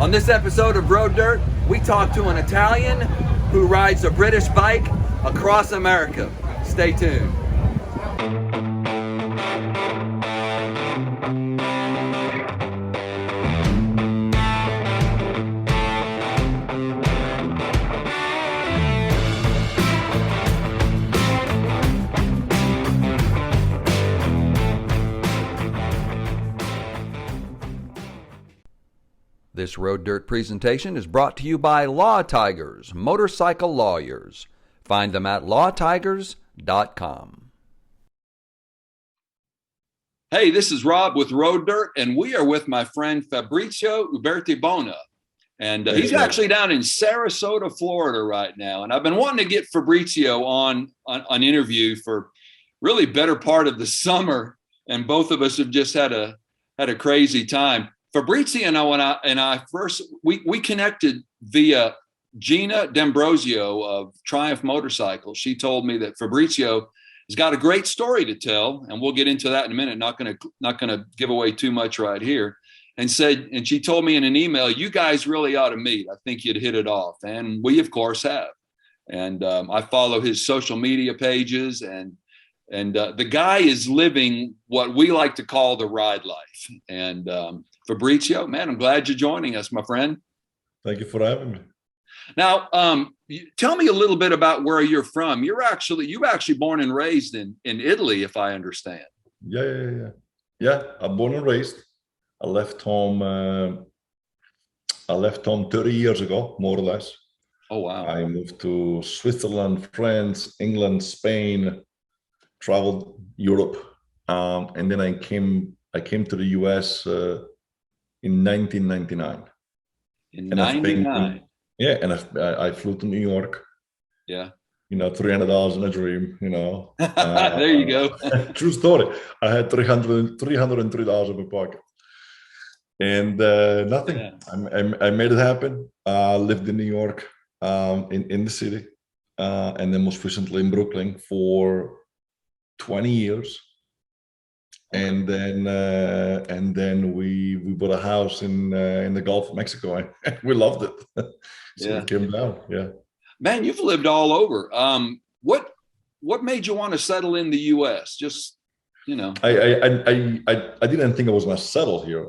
On this episode of Road Dirt, we talk to an Italian who rides a British bike across America. Stay tuned. This Road Dirt presentation is brought to you by Law Tigers, motorcycle lawyers. Find them at lawtigers.com. Hey, this is Rob with Road Dirt, and we are with my friend Fabrizio Uberti-Bona. And he's actually down in Sarasota, Florida right now. And I've been wanting to get Fabrizio on an interview for really better part of the summer. And both of us have just had a crazy time. Fabrizio and I first connected via Gina D'Ambrosio of Triumph Motorcycles. She told me that Fabrizio has got a great story to tell, and we'll get into that in a minute. Not gonna give away too much right here. And she told me in an email, you guys really ought to meet. I think you'd hit it off, and we of course have. And I follow his social media pages, and the guy is living what we like to call the ride life. And Fabrizio, man, I'm glad you're joining us, my friend. Thank you for having me. Now, tell me a little bit about where you're from. You were actually born and raised in Italy, if I understand. Yeah. I'm born and raised. I left home 30 years ago, more or less. Oh, wow. I moved to Switzerland, France, England, Spain, traveled Europe, and then I came to the US in 1999. In 99. Yeah, and I flew to New York. Yeah. $300 in a dream, There you go. True story. I had $303 in my pocket. And nothing. Yeah. I made it happen. Lived in New York, in the city, and then most recently in Brooklyn for 20 years. Okay. And then we bought a house in the Gulf of Mexico, and we loved it. So we came down. Yeah. Man, you've lived all over. What made you want to settle in the U.S.? Just, I didn't think I was going to settle here.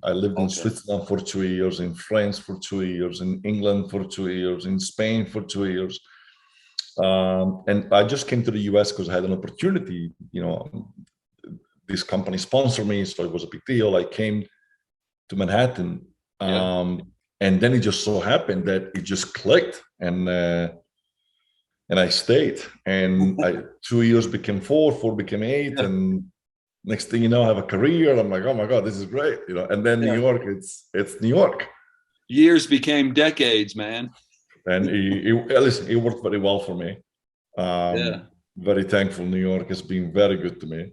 I lived in Switzerland for 2 years, in France for 2 years, in England for 2 years, in Spain for 2 years. And I just came to the US because I had an opportunity. This company sponsored me, so it was a big deal. I came to Manhattan, and then it just so happened that it just clicked, and I stayed. And 2 years became four became 8, and next thing you know, I have a career. I'm like, oh my God, this is great, And then New York, it's New York. Years became decades, man. And it worked very well for me. Very thankful. New York has been very good to me.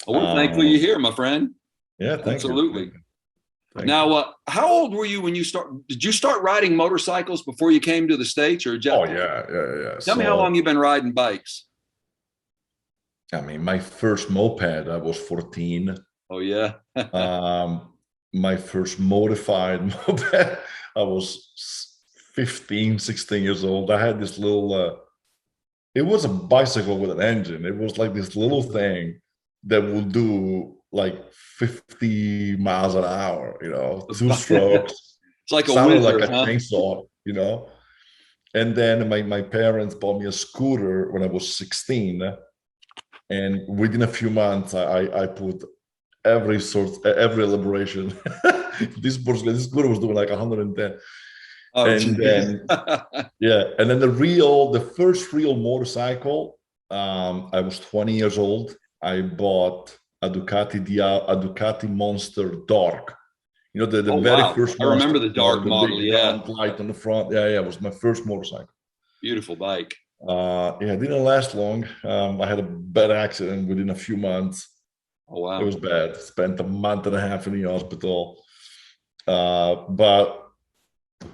We're thankful you're here, my friend. Yeah, absolutely. Thank now, how old were you when you did you start riding motorcycles before you came to the States, or just? Oh yeah. Tell me how long you've been riding bikes. I mean, my first moped, I was 14. Oh yeah. My first modified moped, I was 15, 16 years old. I had this little, it was a bicycle with an engine. It was like this little thing that would do like 50 miles an hour, 2 strokes. It's like a sounded wizard, like a chainsaw, And then my parents bought me a scooter when I was 16. And within a few months, I put every elaboration. This scooter was doing like 110. Oh, and then and then the first real motorcycle, I was 20 years old. I bought a Ducati Monster Dark. The very first I remember the dark model. Light on the front. Yeah, it was my first motorcycle. Beautiful bike. It didn't last long. I had a bad accident within a few months. Oh wow. It was bad. Spent a month and a half in the hospital. But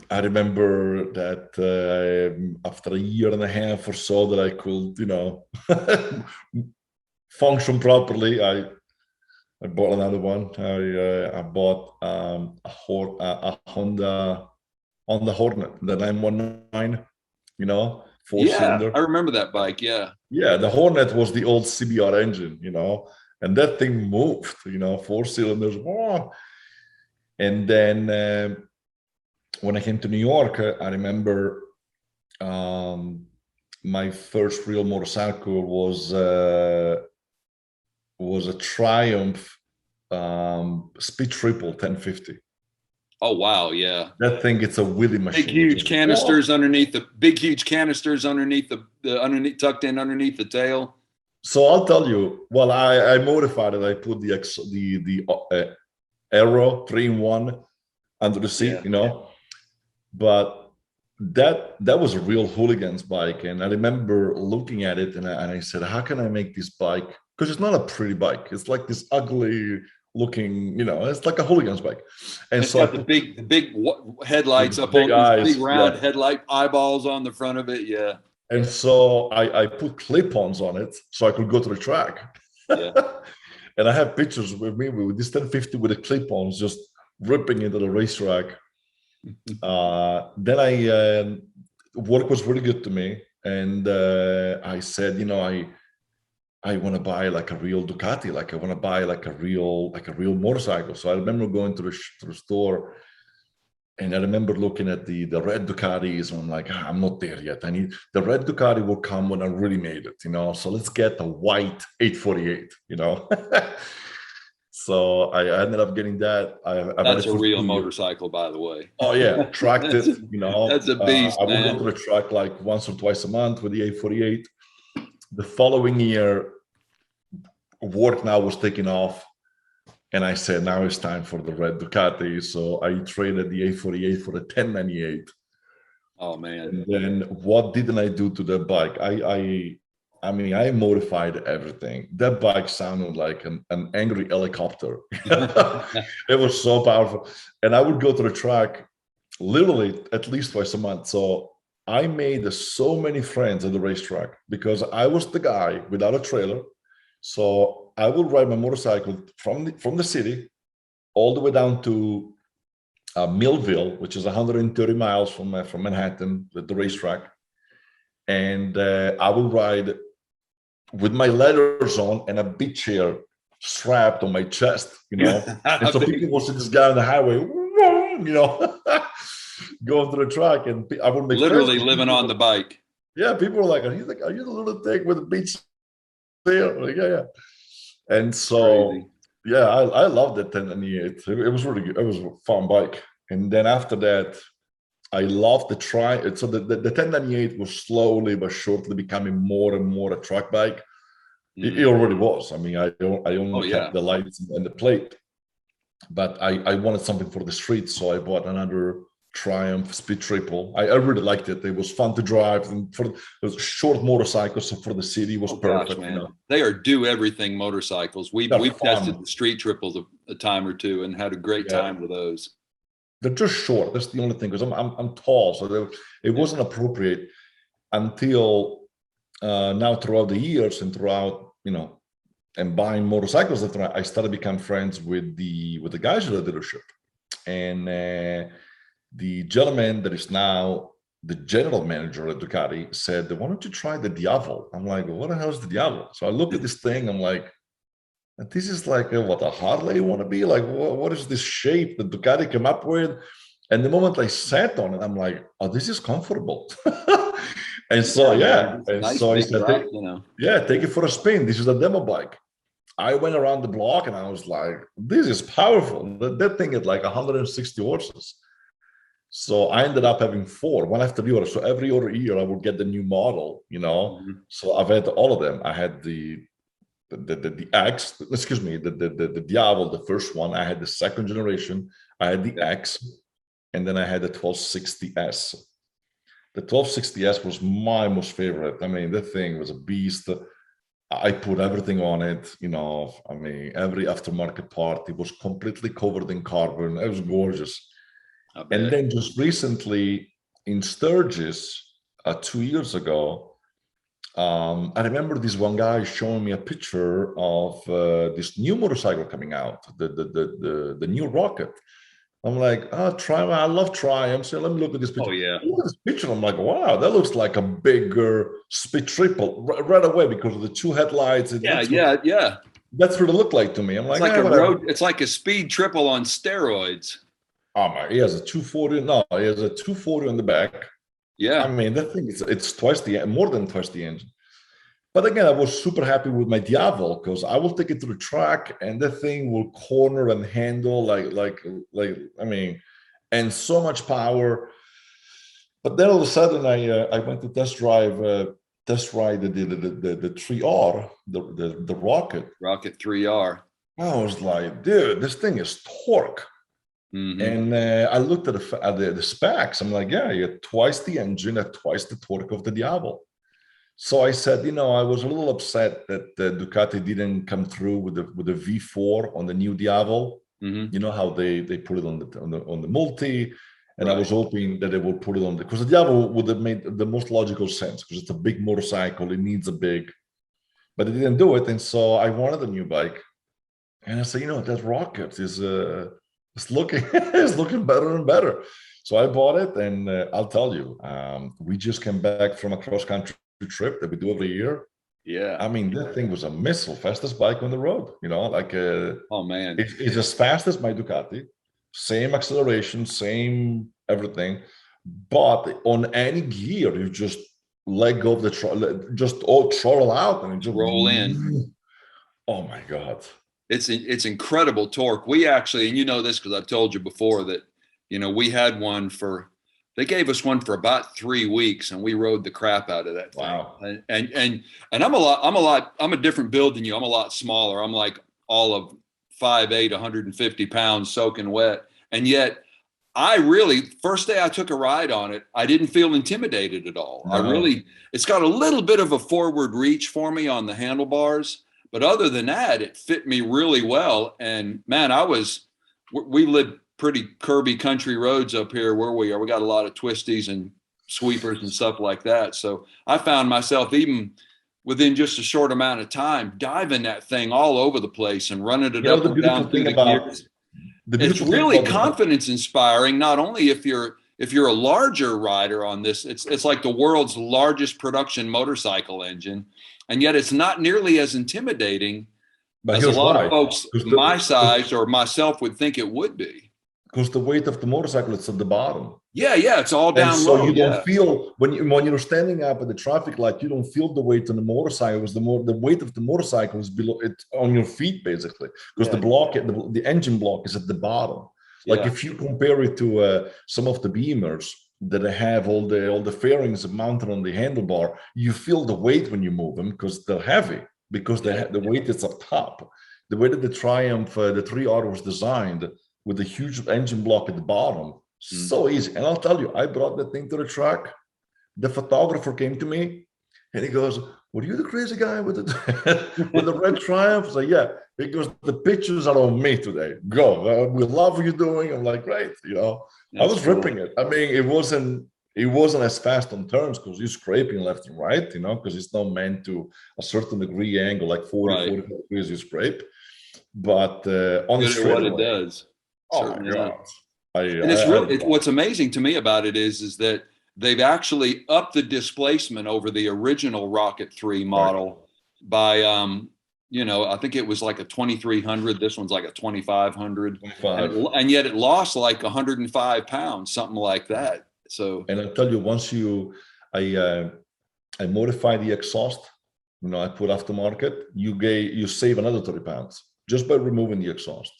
I remember that after a year and a half or so that I could, function properly, I I bought another one. I bought a Honda Hornet, the 919, four Yeah, cylinder. I remember that bike. Yeah. Yeah, the Hornet was the old CBR engine, and that thing moved, four cylinders. Oh. And then when I came to New York, I remember my first real motorcycle was a Triumph Speed Triple 1050. Oh wow, yeah. That thing, it's a wheelie machine. Big huge canisters underneath the underneath tucked in underneath the tail. So I'll tell you. Well, I modified it. I put the Aero 3-in-1 under the seat, But that was a real hooligan's bike, and I remember looking at it, and I said, how can I make this bike? Because it's not a pretty bike. It's like this ugly looking, it's like a hooligan's bike. And it's so got the big headlights up on these big round headlight eyeballs on the front of it. Yeah. And so I put clip-ons on it so I could go to the track. Yeah. And I have pictures with me with this 1050 with the clip-ons just ripping into the racetrack. Then work was really good to me, and I said, I want to buy like a real Ducati, like I want to buy like a real motorcycle. So I remember going to the store, and I remember looking at the red Ducatis, and I'm like, I'm not there yet. I need the red Ducati will come when I really made it, So let's get the white 848, So I ended up getting that. That's a real motorcycle, by the way. Oh yeah, tracked it. That's a beast. I would go to the track like once or twice a month with the 848. The following year, work now was taking off, and I said, now it's time for the red Ducati. So I traded the 848 for the 1098. Oh man! And then what didn't I do to the bike? I modified everything. That bike sounded like an angry helicopter. It was so powerful. And I would go to the track literally at least twice a month. So I made so many friends at the racetrack because I was the guy without a trailer. So I would ride my motorcycle from the city all the way down to Millville, which is 130 miles from Manhattan, with the racetrack. And I will ride with my leathers on and a big chair strapped on my chest, And so people will see this guy on the highway, going through the track, and I would make literally living on the bike. Yeah, people were like, are you the lunatic with a beach chair? Like, yeah. And so, crazy. Yeah, I loved it. And it was really good. It was a fun bike. And then after that, I loved the So the 1098 was slowly but surely becoming more and more a track bike. Mm-hmm. It already was. I only kept the lights and the plate, but I wanted something for the street, so I bought another Triumph Speed Triple. I really liked it. It was fun to drive, and it was a short motorcycle, so for the city it was perfect. Gosh, man. They are do everything motorcycles. We've tested the street triples a time or two and had a great time with those. They're just short. That's the only thing, because I'm tall, so it wasn't appropriate until now. Throughout the years and throughout, and buying motorcycles, I started to become friends with the guys at the dealership, and the gentleman that is now the general manager at Ducati said, "Why don't you try the Diavolo?" I'm like, "What the hell is the Diavolo?" So I look at this thing. I'm like, this is like a Harley want to be like, what is this shape that Ducati came up with? And the moment I sat on it, I'm like, oh, this is comfortable. And so I said, take it for a spin. This is a demo bike. I went around the block and I was like, this is powerful. That thing had like 160 horses. So I ended up having 4, one after the other. So every other year I would get the new model, Mm-hmm. So I've had all of them. I had the X, excuse me, the Diavolo, the first one. I had the second generation. I had the X, and then I had the 1260S. The 1260S was my most favorite. The thing was a beast. I put everything on it, every aftermarket part. It was completely covered in carbon. It was gorgeous. And then just recently in Sturgis, 2 years ago, I remember this one guy showing me a picture of this new motorcycle coming out, the new Rocket. I'm like, oh, I love Triumph. So let me look at this Oh picture. yeah. Look at this picture. I'm like, wow, that looks like a bigger Speed Triple right away because of the two headlights. Yeah, yeah, yeah. That's what it looked like to me. I'm It's like, like ah, a whatever. road. It's like a speed triple on steroids. Oh my, he has a 240. No, he has a 240 on the back. I Yeah. mean, that thing is it's twice the more than twice the engine. But again, I was super happy with my Diavol because I will take it to the track and the thing will corner and handle like I mean, and so much power. But then all of a sudden, I went to test ride the 3R, the Rocket. Rocket 3R. I was like, dude, this thing is torque. Mm-hmm. And I looked at the specs. I'm like, yeah, you had twice the engine at twice the torque of the Diavol. So I said, I was a little upset that Ducati didn't come through with the V4 on the new Diavol. Mm-hmm. You know how they put it on the multi, and I Right. was hoping that they would put it on because the Diavol would have made the most logical sense because it's a big motorcycle, it needs a big, but it didn't do it, and so I wanted a new bike, and I said, that Rocket is it's looking it's looking better and better. So I bought it, and I'll tell you, we just came back from a cross country trip that we do every year. Yeah. I mean, that thing was a missile, fastest bike on the road. Like Oh man. it's as fast as my Ducati, same acceleration, same everything. But on any gear, you just let go of the just all throttle out, and it just Roll in. Oh my god! It's incredible torque. We actually, and you know this because I've told you before that, we had one they gave us one for about 3 weeks and we rode the crap out of that thing. Wow. And I'm a different build than you. I'm a lot smaller. I'm like all of 5'8", 150 pounds soaking wet. And yet first day I took a ride on it, I didn't feel intimidated at all. No. It's got a little bit of a forward reach for me on the handlebars. But other than that, it fit me really well. And man, we live pretty curvy country roads up here where we are. We got a lot of twisties and sweepers and stuff like that. So I found myself even within just a short amount of time diving that thing all over the place and running it up and down through the gears. It's really confidence inspiring, not only if you're a larger rider on this, it's like the world's largest production motorcycle engine. And yet it's not nearly as intimidating as a lot of folks my size or myself would think it would be. Because the weight of the motorcycle is at the bottom. Yeah, it's all down and so low. You don't feel when you're standing up at the traffic light, you don't feel the weight on the motorcycle. Because the weight of the motorcycle is below it on your feet basically. Because the engine block is at the bottom. Like if you compare it to some of the Beamers that have all the fairings mounted on the handlebar, you feel the weight when you move them because they're heavy. Because the weight is up top. The way that the Triumph, the 3R was designed with a huge engine block at the bottom, so easy. And I'll tell you, I brought that thing to the track. The photographer came to me and he goes, "Were you the crazy guy with the with the red Triumph?" I said, "Yeah." He goes, "The pictures are on me today. Go. We love what you're doing." I'm like, "Great." I was ripping it. I mean, it wasn't as fast on turns because you're scraping left and right, because it's not meant to a certain degree angle, like 45 degrees you scrape. But on the straightaway, what it does. Oh my God. What's amazing to me about it is that they've actually upped the displacement over the original Rocket 3 model by I think it was like a 2300. This one's like a 2500, and yet it lost like 105 pounds, something like that. So, and I'll tell you, I modified the exhaust. I put aftermarket. You save another 30 pounds just by removing the exhaust.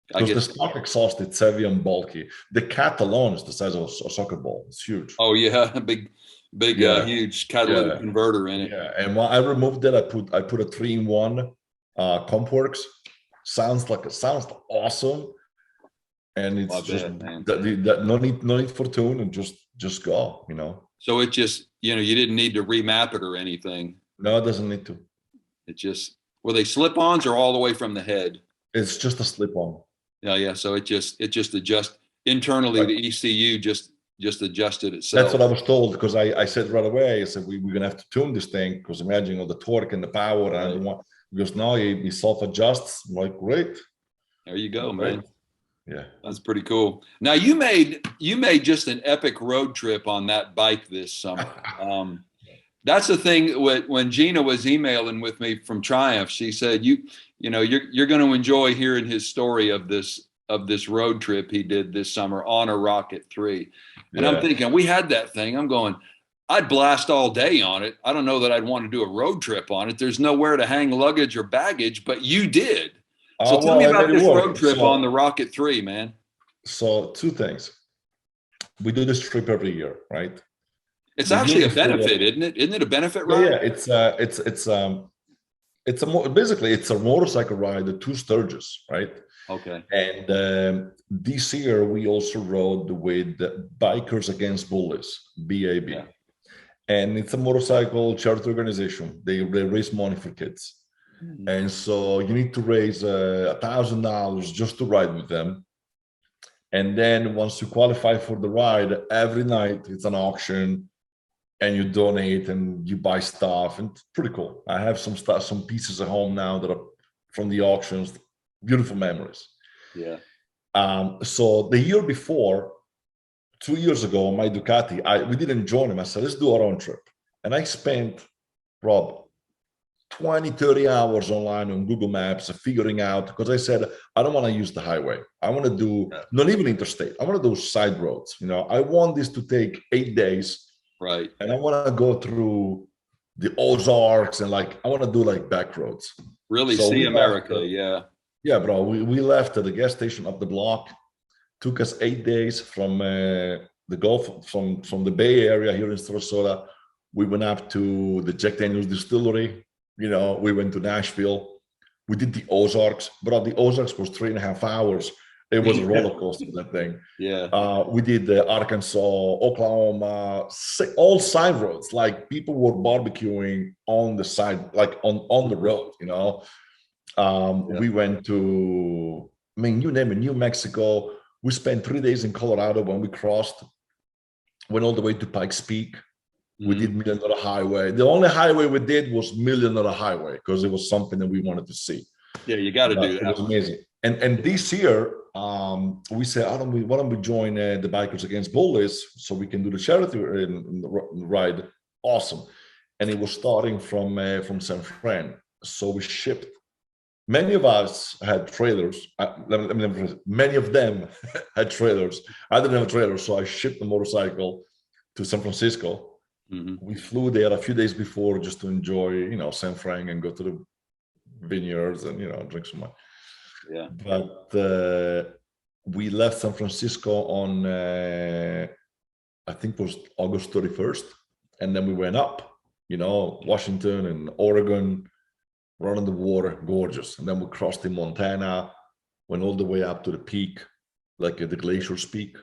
Because the stock exhaust, it's heavy and bulky. The cat alone is the size of a soccer ball. It's huge. Oh yeah, big, huge catalytic converter in it. Yeah, and when I removed that, I put a 3-in-1 Compworks. Sounds awesome, and it's no need for tune, and just go. So it just you didn't need to remap it or anything. No, it doesn't need to. It just were they slip-ons or all the way from the head? It's just a slip-on. Yeah. So it just adjusts internally. The ECU just just adjusted That's itself. what I was told, because I said right away, I said, we're going to have to tune this thing, because imagine all the torque and the power. Right. And because now he self-adjusts. I'm like, great. There you go, Great. man. Yeah. That's pretty cool. Now you made just an epic road trip on that bike this summer. That's the thing. When Gina was emailing with me from Triumph, she said, you're going to enjoy hearing his story of this road trip he did this summer on a Rocket 3. And I'm thinking, we had that thing. I'm going, I'd blast all day on it. I don't know that I'd want to do a road trip on it. There's nowhere to hang luggage or baggage, but you did. So tell me about this road trip on the Rocket 3, man. So two things. We do this trip every year, right? It's actually a benefit, isn't it? Isn't it a benefit ride? Yeah, basically it's a motorcycle ride, the 2 Sturgis, right? Okay. And this year we also rode with Bikers Against Bullies, BAB. Yeah. And it's a motorcycle charity organization. They raise money for kids. Mm-hmm. And so you need to raise $1,000 just to ride with them. And then once you qualify for the ride, every night it's an auction and you donate and you buy stuff, and it's pretty cool. I have some stuff, some pieces at home now that are from the auctions, beautiful memories. Yeah. So the year before, 2 years ago, my Ducati, we didn't join him. I said, let's do our own trip. And I spent, Rob, 20, 30 hours online on Google Maps figuring out, because I said, I don't want to use the highway. I want to do, not even interstate. I want to do side roads. I want this to take 8 days. Right. And I want to go through the Ozarks and I want to do back roads. Really see America. Yeah. Yeah, bro. We left at the gas station up the block. Took us 8 days from the Gulf, from the Bay Area here in Sarasota. We went up to the Jack Daniel's distillery. We went to Nashville. We did the Ozarks, but the Ozarks was 3.5 hours. It was a roller coaster, that thing. Yeah. We did Arkansas, Oklahoma, all side roads. People were barbecuing on the side, on the road, We went to, you name it, New Mexico. We spent 3 days in Colorado when we crossed, went all the way to Pikes Peak. We did $1 Million Highway. The only highway we did was $1 Million Highway, because it was something that we wanted to see. Yeah, you got to do that. It was amazing. And this year, we said, why don't we join the Bikers Against Bullies so we can do the charity ride? Awesome. And it was starting from San Fran. So we shipped. Many of us had trailers. Many of them had trailers. I didn't have a trailer, so I shipped the motorcycle to San Francisco. Mm-hmm. We flew there a few days before just to enjoy, San Fran and go to the vineyards and, drink some wine. Yeah. But we left San Francisco on, I think it was August 31st. And then we went up, Washington and Oregon, right on the water, gorgeous. And then we crossed in Montana, went all the way up to the peak, at the Glacier's Peak.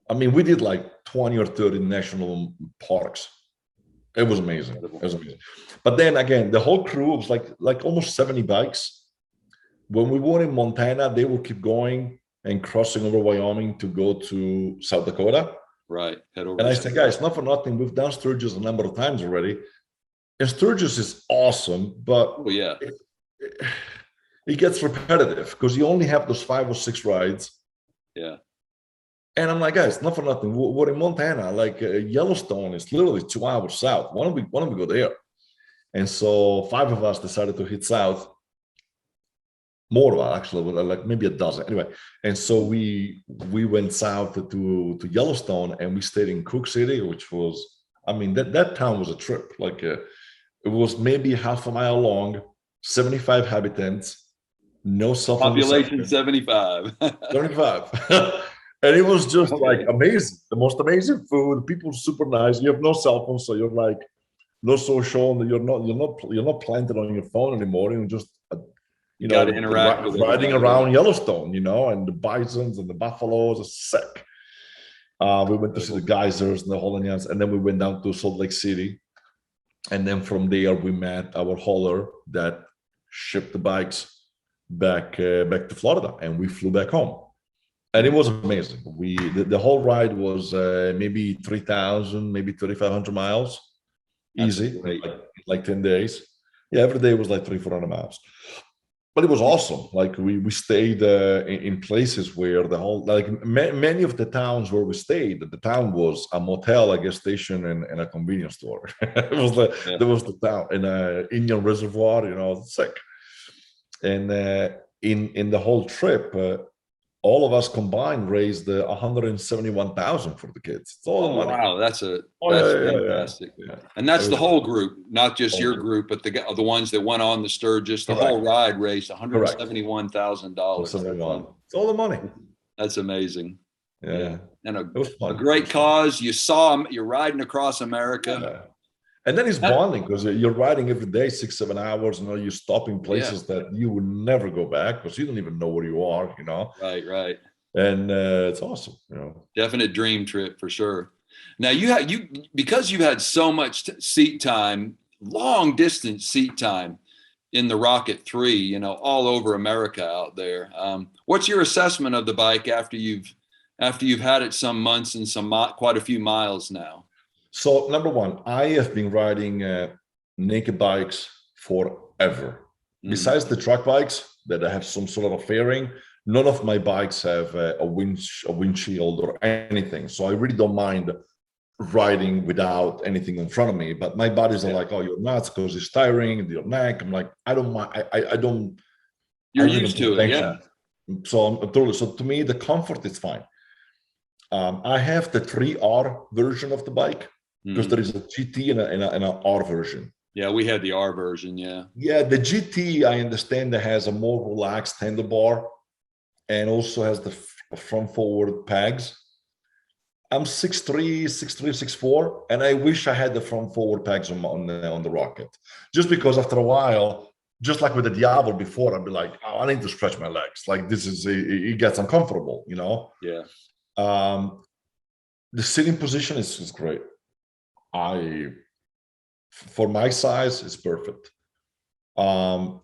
We did 20 or 30 national parks. It was amazing. It was amazing. But then again, the whole crew was like almost 70 bikes. When we were in Montana, they would keep going and crossing over Wyoming to go to South Dakota. Right. Head over. And I said, guys, not for nothing. We've done Sturgis a number of times already. And Sturgis is awesome, but it gets repetitive because you only have those 5 or 6 rides. Yeah. And I'm like, guys, not for nothing. We're in Montana. Yellowstone is literally 2 hours south. Why don't we go there? And so 5 of us decided to hit south. More actually, maybe a dozen. Anyway, and so we went south to Yellowstone, and we stayed in Cook City, which was, that town was a trip. It was maybe half a mile long, 75 inhabitants, no cell phone population reception. 75. 75. And it was just amazing. The most amazing food. People were super nice. You have no cell phone, so you're no social. You're not planted on your phone anymore. You're just got to interact with riding around Yellowstone, and the bisons and the buffaloes are sick. We went to see the geysers and the whole onions, and then we went down to Salt Lake City. And then from there, we met our hauler that shipped the bikes back to Florida, and we flew back home. And it was amazing. The whole ride was maybe 3,000, maybe 3,500 miles, That's easy, great. like 10 days. Yeah, every day was like 300-400 miles. But it was awesome. Like we stayed in places where the whole, like many of the towns where we stayed, the town was a motel, a gas station, and a convenience store. It was like, there was the town in a Indian reservoir, you know, sick. And in the whole trip, all of us combined raised 171,000 for the kids. It's all the money. Wow, that's fantastic. Yeah. And that's the whole group, not just your group. group, but the ones that went on the Sturgis. The whole ride raised $171,000. It's all the money. That's amazing. Yeah. And a great cause. You saw them. You're riding across America. Yeah. And then it's bonding because you're riding every day, 6-7 hours, you know, you stop in places that you would never go back because you don't even know where you are, you know. Right. And it's awesome, you know. Definite dream trip for sure. Now because you've had so much seat time, long distance seat time in the Rocket 3, you know, all over America out there. What's your assessment of the bike after you've had it some months and quite a few miles now? So number one, I have been riding naked bikes forever. Besides the truck bikes that have some sort of a fairing, none of my bikes have a windshield or anything. So I really don't mind riding without anything in front of me. But my buddies are like, "Oh, you're nuts because it's tiring, your neck." I'm like, I don't mind. I don't. You're used to it, yeah. So I'm totally. So to me, the comfort is fine. I have the 3R version of the bike. Because there is a GT and an R version. Yeah, we had the R version, yeah. Yeah, the GT, I understand that has a more relaxed handlebar and also has the front forward pegs. I'm 6'3", 6'4", and I wish I had the front forward pegs on the Rocket. Just because after a while, just like with the Diavol before, I'd be like, oh, I need to stretch my legs. Like this is, it gets uncomfortable, you know? Yeah. The sitting position is great. For my size, it's perfect. I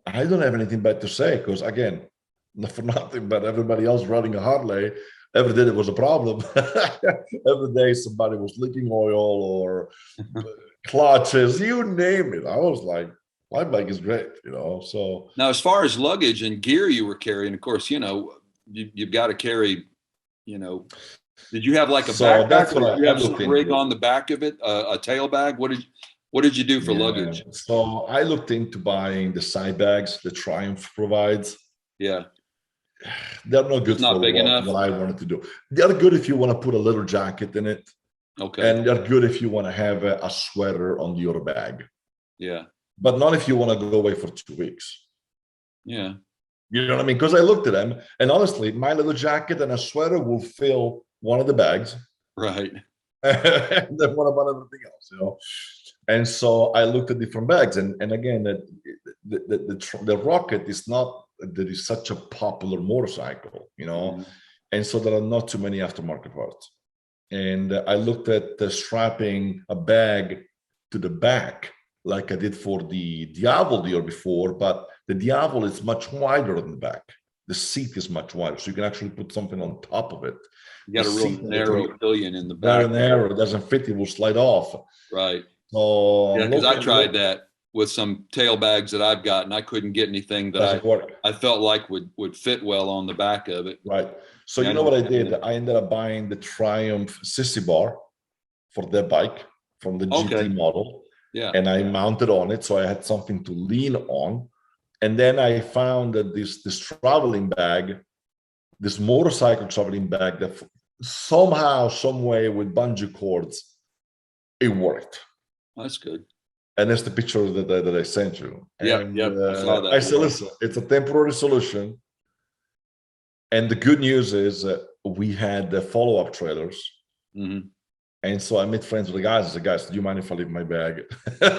don't have anything bad to say because again, not for nothing, but everybody else riding a Harley, every day there was a problem. Every day somebody was leaking oil or clutches, you name it. I was like, my bike is great, you know. So now, as far as luggage and gear you were carrying, of course, you know, you've got to carry, you know. Did you have like a backpack? That's what you have some rig on the back of it, a tail bag? What did you do for luggage? So I looked into buying the side bags that Triumph provides. Yeah. They're not good for what I wanted to do. They're good if you want to put a little jacket in it. Okay. And they're good if you want to have a sweater on your bag. Yeah. But not if you want to go away for 2 weeks. Yeah. You know what I mean? Because I looked at them, and honestly, my little jacket and a sweater will fill one of the bags. Right. And then what about everything else, you know? And so I looked at different bags. And again, the Rocket is not, that is such a popular motorcycle, you know? And so there are not too many aftermarket parts. And I looked at strapping a bag to the back like I did for the Diavol the year before, but the Diavol is much wider than the back. The seat is much wider, so you can actually put something on top of it. You got a real narrow pillion in the back. Very narrow, it doesn't fit, it will slide off. Right. So yeah, because I tried that with some tail bags that I've gotten. I couldn't get anything that I felt like would fit well on the back of it. Right. So you know what I did? I ended up buying the Triumph sissy bar for their bike from the GT model. Yeah. And I mounted on it, so I had something to lean on. And then I found that this traveling bag, this motorcycle traveling bag, that somehow, some way, with bungee cords, it worked. That's good. And that's the picture that I sent you. Yeah, I saw that. I said, listen, it's a temporary solution. And the good news is we had the follow-up trailers. Mm-hmm. And so I made friends with the guys. I said, guys, do you mind if I leave my bag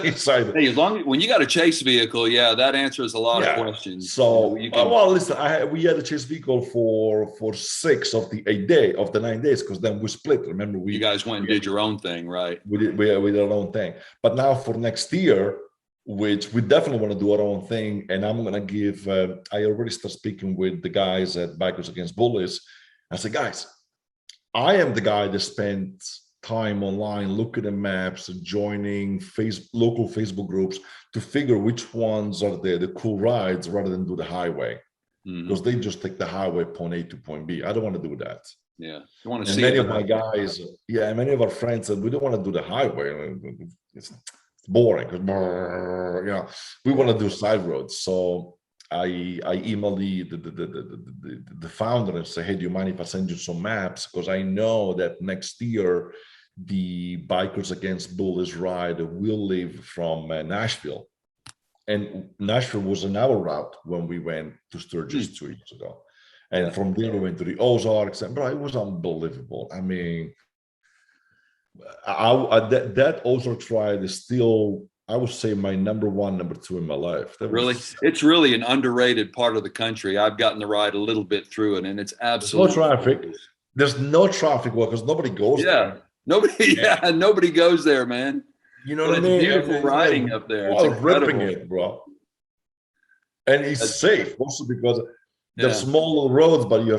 inside? Hey, when you got a chase vehicle, yeah, that answers a lot of questions. So, well, listen, we had a chase vehicle for 6 of the 9 days, because then we split. Remember, you guys went and did your own thing, right? We did our own thing. But now for next year, which we definitely want to do our own thing. And I'm going to give, I already start speaking with the guys at Bikers Against Bullies. I said, guys, I am the guy that spent time online looking at maps and joining local Facebook groups to figure which ones are the cool rides rather than do the highway. Because they just take the highway point A to point B. I don't want to do that. Yeah. You want to see many of my guys, many of our friends said, we don't want to do the highway. It's boring. We want to do side roads. So I emailed the founder and say, hey, do you mind if I send you some maps? Because I know that next year, the Bikers Against Bullies ride will leave from Nashville. And Nashville was an hour route when we went to Sturgis 2 years ago. And from there, we went to the Ozarks. And bro, it was unbelievable. I mean, that Ozarks ride is still, I would say, my number one, number two in my life. It's really an underrated part of the country. I've gotten to ride a little bit through it, and it's absolutely no traffic. There's no traffic because nobody goes there. Nobody goes there, man. You know what I mean? Beautiful riding up there. It's ripping it, bro. And it's safe also because there's small little roads, but you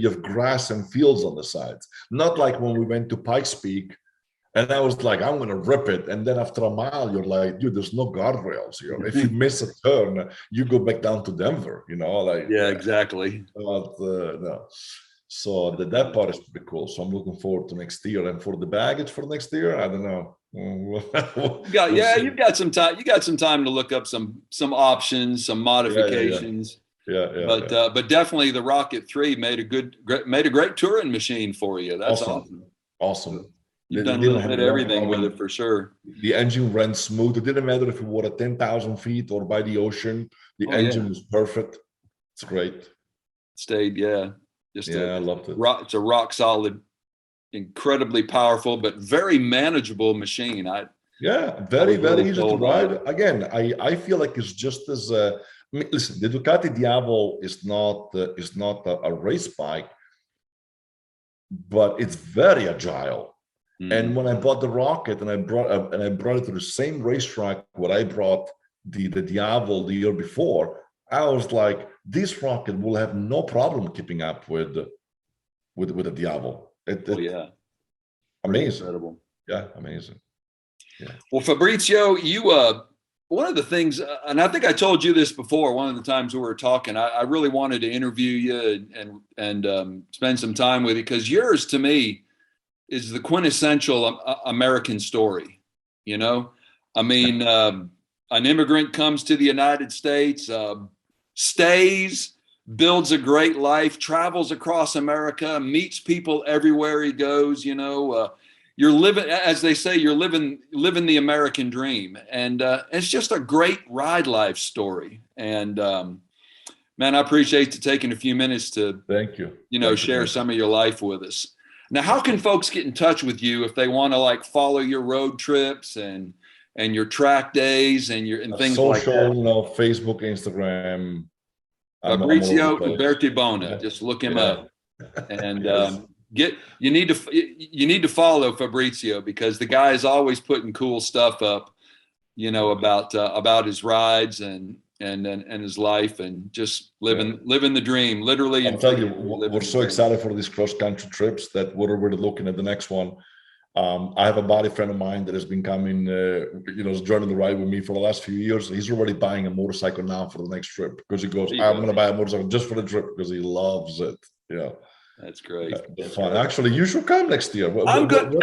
have grass and fields on the sides. Not like when we went to Pikes Peak, and I was like, I'm gonna rip it. And then after a mile, you're like, dude, there's no guardrails here. If you miss a turn, you go back down to Denver. Exactly. But no. So that part is pretty cool. So I'm looking forward to next year. And for the baggage for next year, I don't know. You've got some time. You got some time to look up some options, some modifications. But definitely the Rocket 3 made a great touring machine for you. That's awesome. You've done a little bit of everything with it for sure. The engine ran smooth. It didn't matter if we were at 10,000 feet or by the ocean. The engine was perfect. It's great. Stayed, I loved it. It's a rock solid, incredibly powerful, but very manageable machine. Very easy to ride. Again, I feel like it's just as listen, the Ducati Diavolo is not a race bike, but it's very agile. And when I bought the Rocket and I brought it to the same racetrack where I brought the Diavolo the year before, I was like, this Rocket will have no problem keeping up with the Diavolo. Amazing. Incredible. Yeah, amazing. Yeah. Well, Fabrizio, you one of the things, and I think I told you this before, one of the times we were talking, I really wanted to interview you and spend some time with you, because yours to me is the quintessential American story. I mean, an immigrant comes to the United States, stays, builds a great life, travels across America, meets people everywhere he goes. You're living, as they say, you're living the American dream. And it's just a great ride life story. And man, I appreciate you taking a few minutes to, thank you. Share some of your life with us. Now, how can folks get in touch with you if they want to follow your road trips and your track days and things like that? Social, Facebook, Instagram. Fabrizio Uberti-Bona. Just look him up, and you need to follow Fabrizio, because the guy is always putting cool stuff up, about his rides and his life, and just living the dream, literally. I'll tell you, we're so excited for these cross-country trips that we're already looking at the next one. I have a buddy friend of mine that has been coming, joining the ride with me for the last few years. He's already buying a motorcycle now for the next trip, because he goes, I'm going to buy a motorcycle just for the trip, because he loves it. That's great. That's fun. Actually, you should come next year. I'm good.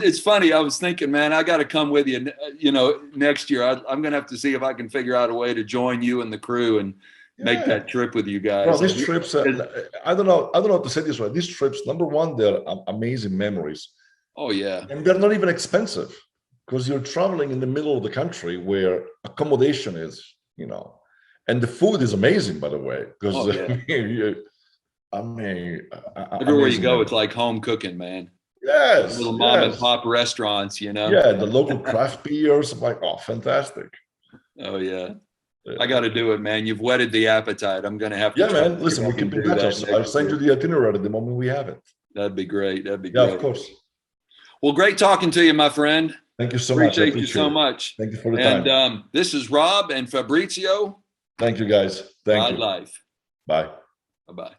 It's funny. I was thinking, man, I got to come with you. Next year, I'm going to have to see if I can figure out a way to join you and the crew and make that trip with you guys. Well, these trips, I don't know how to say this right. These trips, number one, they're amazing memories. Oh yeah, and they're not even expensive, because you're traveling in the middle of the country where accommodation is, and the food is amazing, by the way. Because everywhere you go, it's like home cooking, man. Yes, little mom and pop restaurants, Yeah, the local craft beers. I'm like, oh, fantastic. Oh yeah. I got to do it, man. You've whetted the appetite. I'm going to have to. Yeah, man. Listen, we keep in touch. I'll send you the itinerary at the moment we have it. That'd be great. Yeah, of course. Well, great talking to you, my friend. Thank you so much. I Appreciate you appreciate so it. much. Thank you for the time. And this is Rob and Fabrizio. Thank you, guys. Thank Ride you. Life. Bye. Bye-bye.